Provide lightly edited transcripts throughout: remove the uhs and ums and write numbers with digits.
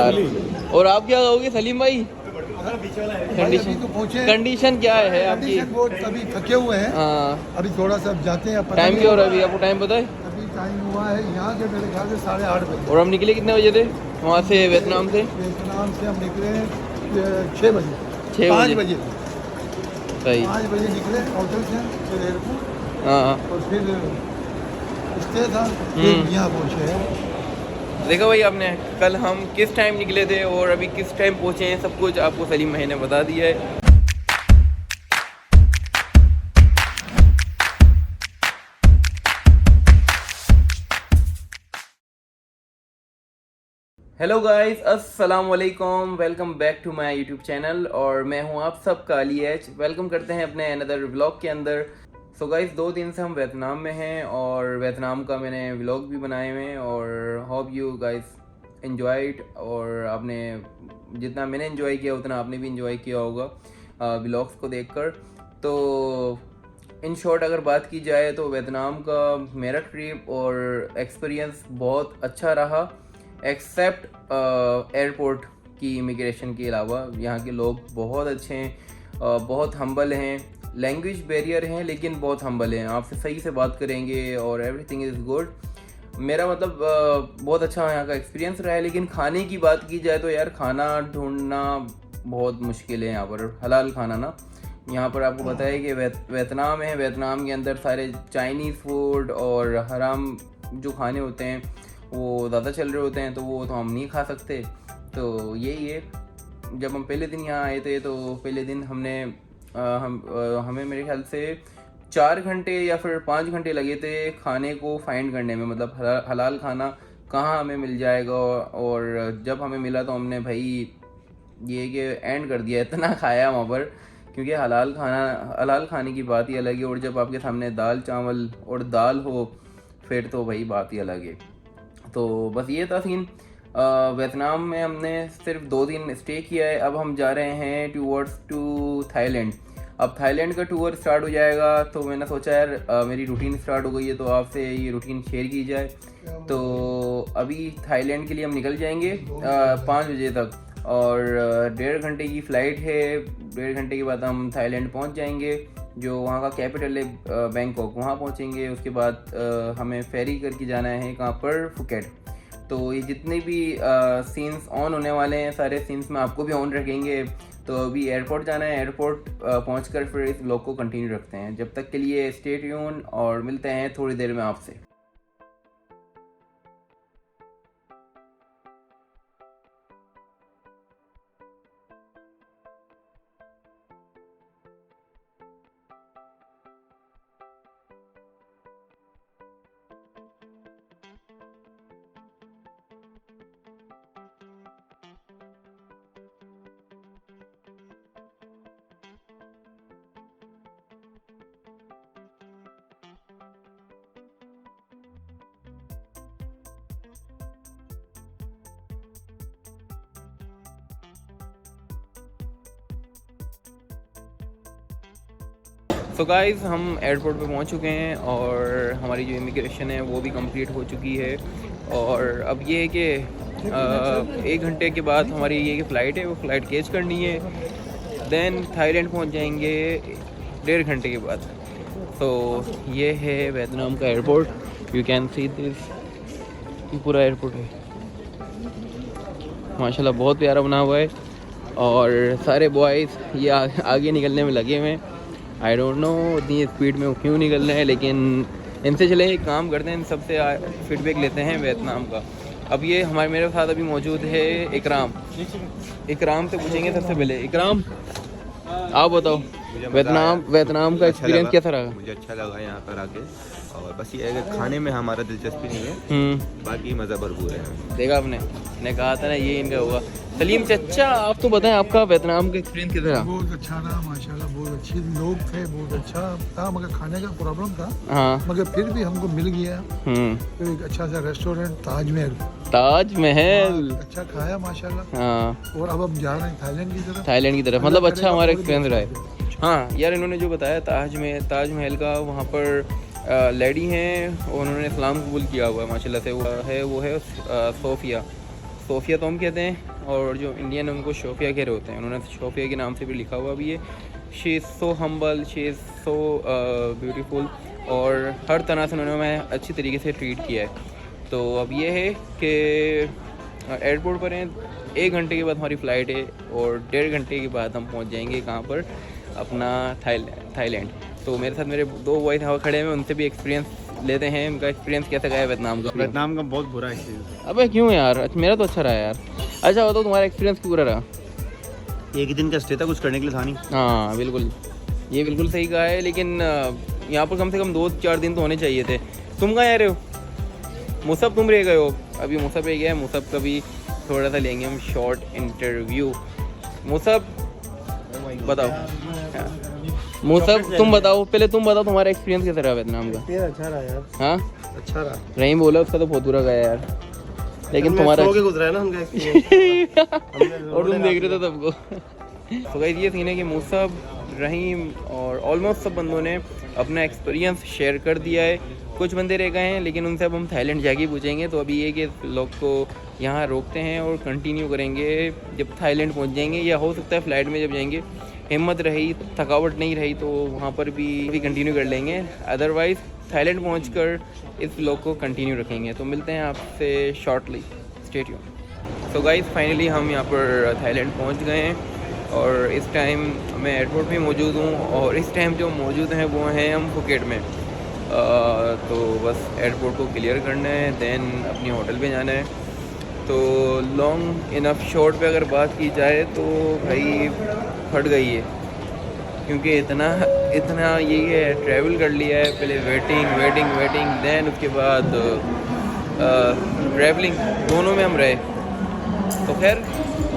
यार। और आप क्या कहोगे सलीम भाई? कंडीशन क्या है आपकी? अभी थके हुए हैं। हाँ, अभी थोड़ा सा जाते हैं। टाइम क्या हो रहा है अभी? आपको टाइम पता है? अभी टाइम हुआ है यहाँ से मेरे ख्याल से 8:30 बजे। और हम निकले कितने बजे थे वहाँ से, वियतनाम से? वियतनाम से हम निकले 6 बजे, 5 बजे, सही। 5 बजे निकले होटल से, फिर एयरपोर्ट, हाँ, और फिर स्टे था, फिर यहाँ पहुँचे हैं। देखो भाई आपने कल हम किस टाइम निकले थे और अभी किस टाइम पहुँचे हैं, सब कुछ आपको सलीम भाई ने बता दिया है। हेलो गाइस, अस्सलाम वालेकुम, welcome back to my YouTube channel. और मैं हूं आप सबका अली एच। वेलकम करते हैं अपने अनदर व्लॉग के अंदर। सो गाइस, 2 दिन से हम वियतनाम में हैं और वियतनाम का मैंने व्लॉग भी बनाए हुए हैं और hope you guys enjoy it. और आपने जितना मैंने एंजॉय किया उतना आपने भी एंजॉय किया होगा व्लॉग्स को देखकर। तो इन शॉर्ट अगर बात की जाए तो वियतनाम का मेरा ट्रिप और एक्सपीरियंस बहुत अच्छा रहा, एक्सेप्ट एयरपोर्ट की इमिग्रेशन के अलावा। यहाँ के लोग बहुत अच्छे हैं, बहुत हम्बल हैं। लैंग्वेज बैरियर हैं लेकिन बहुत हम्बल हैं, आपसे सही से बात करेंगे और एवरीथिंग इज़ गुड। मेरा मतलब बहुत अच्छा यहाँ का एक्सपीरियंस रहा है। लेकिन खाने की बात की जाए तो यार खाना ढूंढना बहुत मुश्किल है यहाँ पर, हलाल खाना ना। यहाँ पर आपको पता है कि वियतनाम है, वियतनाम के अंदर सारे चाइनीज़ फूड और हराम जो खाने होते हैं वो ज़्यादा चल रहे होते हैं, तो वो तो हम नहीं खा सकते। तो यही है। जब हम पहले दिन यहाँ आए थे तो पहले दिन हमें मेरे ख्याल से 4 घंटे या फिर 5 घंटे लगे थे खाने को फाइंड करने में, मतलब हलाल खाना कहाँ हमें मिल जाएगा। और जब हमें मिला तो हमने भाई ये कि एंड कर दिया, इतना खाया वहाँ पर, क्योंकि हलाल खाने की बात ही अलग है। और जब आपके सामने दाल चावल और दाल हो फिर तो भाई बात ही अलग है। तो बस ये था सीन। वियतनाम में हमने सिर्फ 2 दिन स्टे किया है। अब हम जा रहे हैं टू थाईलैंड। अब थाईलैंड का टूर स्टार्ट हो जाएगा तो मैंने सोचा यार मेरी रूटीन स्टार्ट हो गई है तो आपसे ये रूटीन शेयर की जाए। तो अभी थाईलैंड के लिए हम निकल जाएंगे 5 बजे तक, और 1.5 घंटे की फ़्लाइट है। 1.5 घंटे के बाद हम थाईलैंड पहुंच जाएंगे, जो वहाँ का कैपिटल है बैंकॉक, वहाँ पहुँचेंगे। उसके बाद हमें फेरी करके जाना है कहाँ पर, फुकेट। तो ये जितने भी सीन्स ऑन होने वाले हैं सारे सीन्स में आपको भी ऑन रखेंगे। तो अभी एयरपोर्ट जाना है, एयरपोर्ट पहुँचकर फिर इस व्लॉग को कंटिन्यू रखते हैं। जब तक के लिए स्टे ट्यून और मिलते हैं थोड़ी देर में आपसे। तो गाइज़, हम एयरपोर्ट पे पहुंच चुके हैं और हमारी जो इमिग्रेशन है वो भी कंप्लीट हो चुकी है। और अब ये है कि 1 घंटे के बाद हमारी ये फ़्लाइट है, वो फ़्लाइट कैच करनी है। देन थाईलैंड पहुंच जाएंगे 1.5 घंटे के बाद। तो ये है वियतनाम का airport, you can see this, पूरा एयरपोर्ट है माशाल्लाह, बहुत प्यारा बना हुआ है। और सारे बॉयज़ ये आगे निकलने में लगे हुए हैं। आई डोंट नो इतनी स्पीड में वो क्यों निकल रहे हैं, लेकिन इनसे चले एक काम करते हैं, इन सबसे फीडबैक लेते हैं वियतनाम का। अब ये मेरे साथ अभी मौजूद है इकराम से पूछेंगे सबसे पहले। इकराम, आप बताओ वियतनाम का एक्सपीरियंस कैसा रहा? मुझे अच्छा लगा यहाँ पर आके, और बस ये है कि खाने में हमारा दिलचस्पी नहीं है, बाकी मज़ा भरपूर है। देखा आपने कहा था ना ये इनका होगा। सलीम चाचा, आप तो बताएं आपका वियतनाम का एक्सपीरियंस कैसा रहा? बहुत अच्छा रहा माशाल्लाह, बहुत अच्छे लोग थे, बहुत अच्छा था, मगर खाने का प्रॉब्लम था। हाँ, मगर फिर भी हमको मिल गया तो एक अच्छा सा रेस्टोरेंट, ताजमहल अच्छा खाया माशाल्लाह। हाँ, और अब हम जा रहे हैं थाईलैंड की तरफ। मतलब अच्छा हमारा एक्सपीरियंस रहा है। हाँ यार, इन्होंने जो बताया ताजमहल का, वहाँ पर लेडी हैं और उन्होंने इस्लाम कबूल किया हुआ है माशाल्लाह से। वो है सोफिया सोफिया तोम कहते हैं, और जो इंडियन उनको शोफिया कह रहे होते हैं, उन्होंने शोफिया के नाम से भी लिखा हुआ भी है। She is so humble, she is so beautiful, और हर तरह से उन्होंने हमें अच्छी तरीके से ट्रीट किया है। तो अब ये है कि एयरपोर्ट पर हैं, 1 घंटे के बाद हमारी फ़्लाइट है, और 1.5 घंटे के बाद हम पहुंच जाएंगे कहाँ पर, अपना थाईलैंड। तो मेरे साथ मेरे 2 बॉयज यहाँ खड़े हैं, उनसे भी एक्सपीरियंस लेते हैं, उनका एक्सपीरियंस कैसा गया वियतनाम का। वियतनाम का बहुत बुरा एक्सपीरियंस। अबे क्यों यार, मेरा तो अच्छा रहा यार। अच्छा बताओ तुम्हारा एक्सपीरियंस क्यों बुरा रहा? एक ही दिन का स्टे था, कुछ करने के लिए था नहीं। हाँ बिल्कुल, ये बिल्कुल सही कहा है, लेकिन यहाँ पर कम से कम 2-4 दिन तो होने चाहिए थे। तुम कहाँ रह रहे हो? मुसब तुम रह गए हो, अभी मुसब रह गया है। मुसब का भी थोड़ा सा लेंगे हम शॉर्ट इंटरव्यू। मुसब बताओ, मुसब तुम बताओ, पहले तुम बताओ तुम्हारा एक्सपीरियंस कैसा रहा वियतनाम का? अच्छा रहा यार। हाँ अच्छा रहा। रहीम बोला उसका तो बहुत बुरा गया यार, लेकिन तुम्हारा गुजरा है ना उनका एक्सपीरियंस। और तुम देख रहे थे सबको। तो गाइस ये सीन है कि मुसब, रहीम और ऑलमोस्ट सब बंदों ने अपना एक्सपीरियंस शेयर कर दिया है। कुछ बंदे रह गए हैं, लेकिन उनसे अब हम थाईलैंड जाके पूछेंगे। तो अभी ये कि लोग को यहाँ रोकते हैं और कंटिन्यू करेंगे जब थाईलैंड पहुँच जाएंगे, या हो सकता है फ़्लाइट में जब जाएंगे हिम्मत रही, थकावट नहीं रही, तो वहाँ पर भी कंटिन्यू कर लेंगे। अदरवाइज़ थाईलैंड पहुँचकर इस व्लॉग को कंटिन्यू रखेंगे। तो मिलते हैं आपसे शॉर्टली, स्टे ट्यून्ड। तो गाइस फाइनली हम यहाँ पर थाईलैंड पहुँच गए हैं, और इस टाइम मैं एयरपोर्ट पे मौजूद हूँ, और इस टाइम जो मौजूद हैं वो हैं हम फुकेट में। तो बस एयरपोर्ट को क्लियर करना है, दैन अपनी होटल पे जाना है। तो लॉन्ग इनफ शॉर्ट पे अगर बात की जाए तो भाई फट गई है, क्योंकि इतना ये है, ट्रैवल कर लिया है, पहले वेटिंग दैन उसके बाद ट्रैवलिंग, दोनों में हम रहे। तो खैर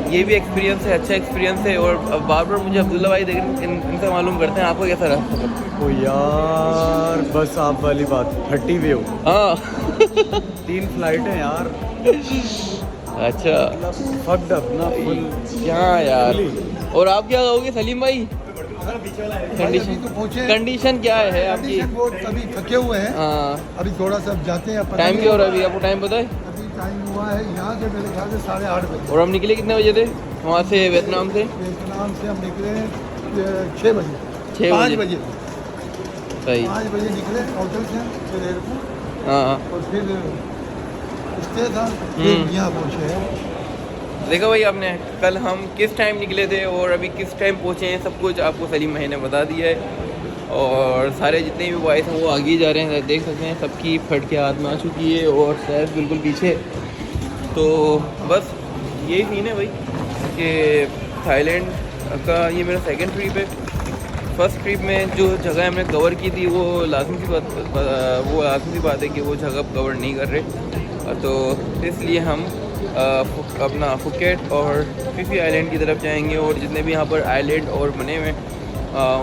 ये भी एक्सपीरियंस है, अच्छा एक्सपीरियंस है। और अब बार बार मुझे अब्दुल्ला भाई इनसे मालूम करते हैं आपको कैसा रहा। ओ यार बस आप वाली बात, फटी हुई हो। हाँ 3 फ्लाइट है यार। अच्छा फक्ड अप ना फुल। क्या यार, और आप क्या कहोगे सलीम भाई? कंडीशन क्या है आपकी? कंडीशन बहुत अभी थके हुए हैं। हाँ अभी थोड़ा सा जाते हैं। टाइम क्या हो रहा है अभी, आपको टाइम पता है? अभी टाइम हुआ है यहाँ से मेरे ख्याल से 8:30 बजे। और हम निकले कितने बजे थे वहाँ से, वियतनाम से? वियतनाम से हम निकले 6 बजे, 5 बजे। सही, 5 बजे निकले होटल से, फिर एयरपोर्ट, हाँ और फिर स्टे था, फिर यहाँ पहुँचे हैं। देखा भाई आपने, कल हम किस टाइम निकले थे और अभी किस टाइम पहुँचे हैं, सब कुछ आपको सलीम भाई ने बता दिया है। और सारे जितने भी बॉयज़ हैं वो आगे ही जा रहे हैं, देख सकते हैं सबकी फट के हाथ में आ चुकी है, और सैफ बिल्कुल पीछे। तो बस यही सीन है भाई कि थाईलैंड का ये मेरा सेकंड ट्रिप है। फर्स्ट ट्रिप में जो जगह हमने कवर की थी वो लाजमी सी बात है कि वो जगह कवर नहीं कर रहे, तो इसलिए हम अपना फुकेट और फिफी आइलैंड की तरफ जाएंगे, और जितने भी यहाँ पर आइलैंड और बने हुए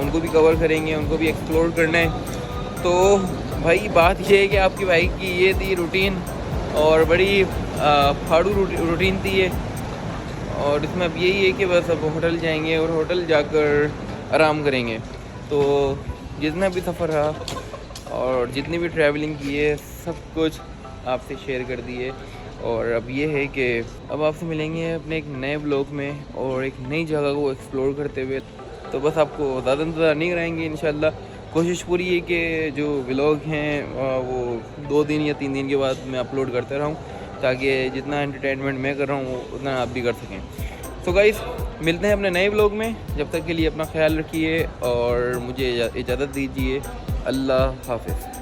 उनको भी कवर करेंगे, उनको भी एक्सप्लोर करना है। तो भाई बात ये है कि आपकी भाई की ये थी रूटीन, और बड़ी फाड़ू रूटीन थी ये, और इसमें अब यही है कि बस अब होटल जाएंगे और होटल जाकर आराम करेंगे। तो जितना भी सफ़र रहा और जितनी भी ट्रैवलिंग की है सब कुछ आपसे शेयर कर दिए, और अब ये है कि अब आपसे मिलेंगे अपने एक नए ब्लॉग में और एक नई जगह को एक्सप्लोर करते हुए। तो बस आपको ज़्यादा इंतज़ार नहीं कराएंगे, इंशाल्लाह कोशिश पूरी है कि जो व्लॉग हैं वो 2 दिन या 3 दिन के बाद मैं अपलोड करता रहूँ, ताकि जितना एंटरटेनमेंट मैं कर रहा हूँ उतना आप भी कर सकें। तो गाइस मिलते हैं अपने नए व्लॉग में, जब तक के लिए अपना ख्याल रखिए और मुझे इजाज़त दीजिए। अल्लाह हाफ़िज़।